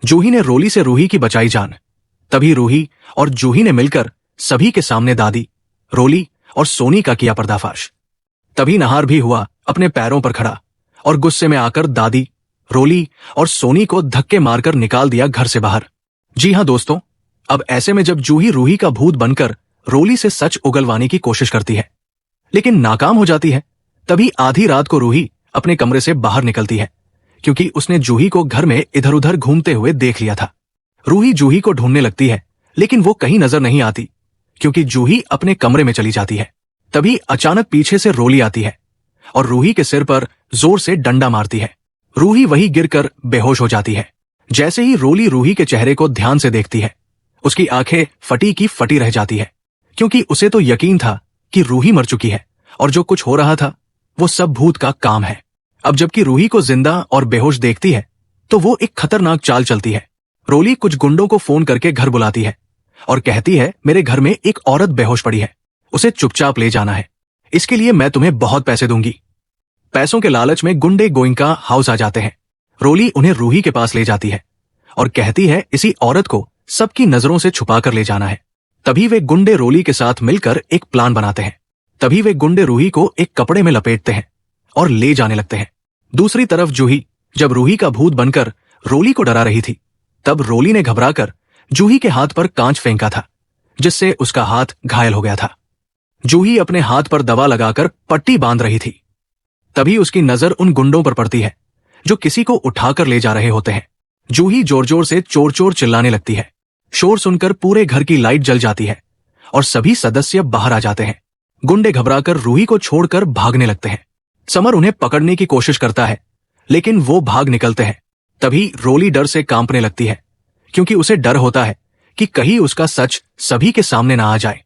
जूही ने रोली से रूही की बचाई जान। तभी रूही और जूही ने मिलकर सभी के सामने दादी, रोली और सोनी का किया पर्दाफाश। तभी नहार भी हुआ अपने पैरों पर खड़ा और गुस्से में आकर दादी, रोली और सोनी को धक्के मारकर निकाल दिया घर से बाहर। जी हां दोस्तों, अब ऐसे में जब जूही रूही का भूत बनकर रोली से सच उगलवाने की कोशिश करती है लेकिन नाकाम हो जाती है, तभी आधी रात को रूही अपने कमरे से बाहर निकलती है क्योंकि उसने जूही को घर में इधर उधर घूमते हुए देख लिया था। रूही जूही को ढूंढने लगती है लेकिन वो कहीं नजर नहीं आती क्योंकि जूही अपने कमरे में चली जाती है। तभी अचानक पीछे से रोली आती है और रूही के सिर पर जोर से डंडा मारती है। रूही वहीं गिरकर बेहोश हो जाती है। जैसे ही रोली रूही के चेहरे को ध्यान से देखती है, उसकी आंखें फटी की फटी रह जाती है क्योंकि उसे तो यकीन था कि रूही मर चुकी है और जो कुछ हो रहा था वो सब भूत का काम है। अब जबकि रूही को जिंदा और बेहोश देखती है तो वो एक खतरनाक चाल चलती है। रोली कुछ गुंडों को फोन करके घर बुलाती है और कहती है, मेरे घर में एक औरत बेहोश पड़ी है, उसे चुपचाप ले जाना है, इसके लिए मैं तुम्हें बहुत पैसे दूंगी। पैसों के लालच में गुंडे गोइंका हाउस आ जाते हैं। रोली उन्हें रूही के पास ले जाती है और कहती है इसी औरत को सबकी नजरों से छुपा कर ले जाना है। तभी वे गुंडे रोली के साथ मिलकर एक प्लान बनाते हैं। तभी वे गुंडे रूही को एक कपड़े में लपेटते हैं और ले जाने लगते हैं। दूसरी तरफ जूही जब रूही का भूत बनकर रोली को डरा रही थी, तब रोली ने घबराकर जूही के हाथ पर कांच फेंका था जिससे उसका हाथ घायल हो गया था। जूही अपने हाथ पर दवा लगाकर पट्टी बांध रही थी। तभी उसकी नजर उन गुंडों पर पड़ती है जो किसी को उठाकर ले जा रहे होते हैं। जूही जोर जोर से चोर चोर चिल्लाने लगती है। शोर सुनकर पूरे घर की लाइट जल जाती है और सभी सदस्य बाहर आ जाते हैं। गुंडे घबराकर रूही को छोड़कर भागने लगते हैं। समर उन्हें पकड़ने की कोशिश करता है लेकिन वो भाग निकलते हैं। तभी रोली डर से कांपने लगती है क्योंकि उसे डर होता है कि कहीं उसका सच सभी के सामने ना आ जाए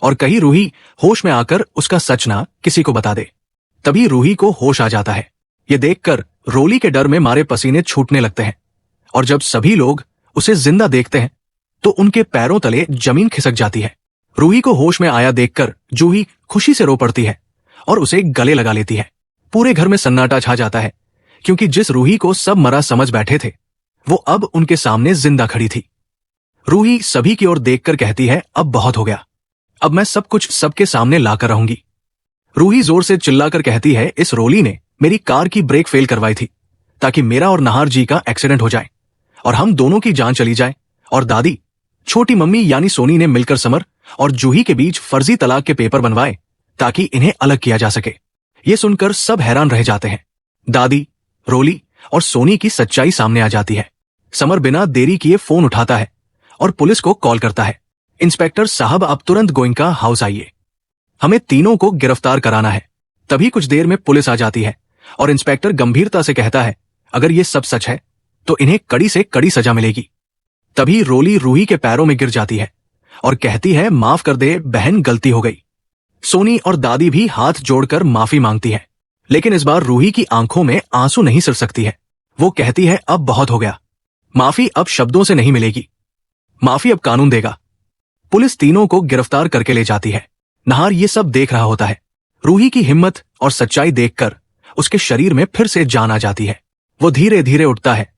और कहीं रूही होश में आकर उसका सच ना किसी को बता दे। तभी रूही को होश आ जाता है। ये देखकर रोली के डर में मारे पसीने छूटने लगते हैं और जब सभी लोग उसे जिंदा देखते हैं तो उनके पैरों तले जमीन खिसक जाती है। रूही को होश में आया देखकर जूही खुशी से रो पड़ती है और उसे गले लगा लेती है। पूरे घर में सन्नाटा छा जाता है क्योंकि जिस रूही को सब मरा समझ बैठे थे वो अब उनके सामने जिंदा खड़ी थी। रूही सभी की ओर देखकर कहती है, अब बहुत हो गया, अब मैं सब कुछ सबके सामने लाकर रहूंगी। रूही जोर से चिल्लाकर कहती है, इस रोली ने मेरी कार की ब्रेक फेल करवाई थी ताकि मेरा और नहार जी का एक्सीडेंट हो जाए और हम दोनों की जान चली जाए और दादी, छोटी मम्मी यानी सोनी ने मिलकर समर और जूही के बीच फर्जी तलाक के पेपर बनवाए ताकि इन्हें अलग किया जा सके। ये सुनकर सब हैरान रह जाते हैं। दादी, रोली और सोनी की सच्चाई सामने आ जाती है। समर बिना देरी किए फोन उठाता है और पुलिस को कॉल करता है, इंस्पेक्टर साहब आप तुरंत गोइंका हाउस आइए, हमें तीनों को गिरफ्तार कराना है। तभी कुछ देर में पुलिस आ जाती है और इंस्पेक्टर गंभीरता से कहता है, अगर ये सब सच है तो इन्हें कड़ी से कड़ी सजा मिलेगी। तभी रोली रूही के पैरों में गिर जाती है और कहती है, माफ कर दे बहन, गलती हो गई। सोनी और दादी भी हाथ जोड़कर माफी मांगती है लेकिन इस बार रूही की आंखों में आंसू नहीं सिर सकती है। वो कहती है, अब बहुत हो गया, माफी अब शब्दों से नहीं मिलेगी, माफी अब कानून देगा। पुलिस तीनों को गिरफ्तार करके ले जाती है। नहार ये सब देख रहा होता है। रूही की हिम्मत और सच्चाई देखकर उसके शरीर में फिर से जान आ जाती है। वो धीरे धीरे उठता है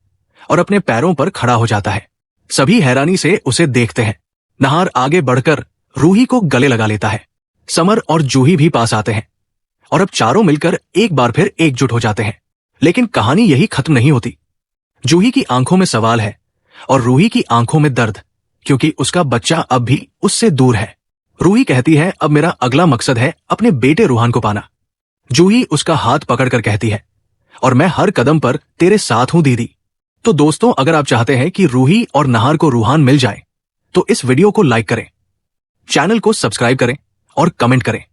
और अपने पैरों पर खड़ा हो जाता है। सभी हैरानी से उसे देखते हैं। नहार आगे बढ़कर रूही को गले लगा लेता है। समर और जूही भी पास आते हैं और अब चारों मिलकर एक बार फिर एकजुट हो जाते हैं। लेकिन कहानी यही खत्म नहीं होती। जूही की आंखों में सवाल है और रूही की आंखों में दर्द, क्योंकि उसका बच्चा अब भी उससे दूर है। रूही कहती है, अब मेरा अगला मकसद है अपने बेटे रूहान को पाना। जूही उसका हाथ पकड़कर कहती है, और मैं हर कदम पर तेरे साथ हूं दीदी। तो दोस्तों, अगर आप चाहते हैं कि रूही और नहार को रूहान मिल जाए तो इस वीडियो को लाइक करें, चैनल को सब्सक्राइब करें और कमेंट करें।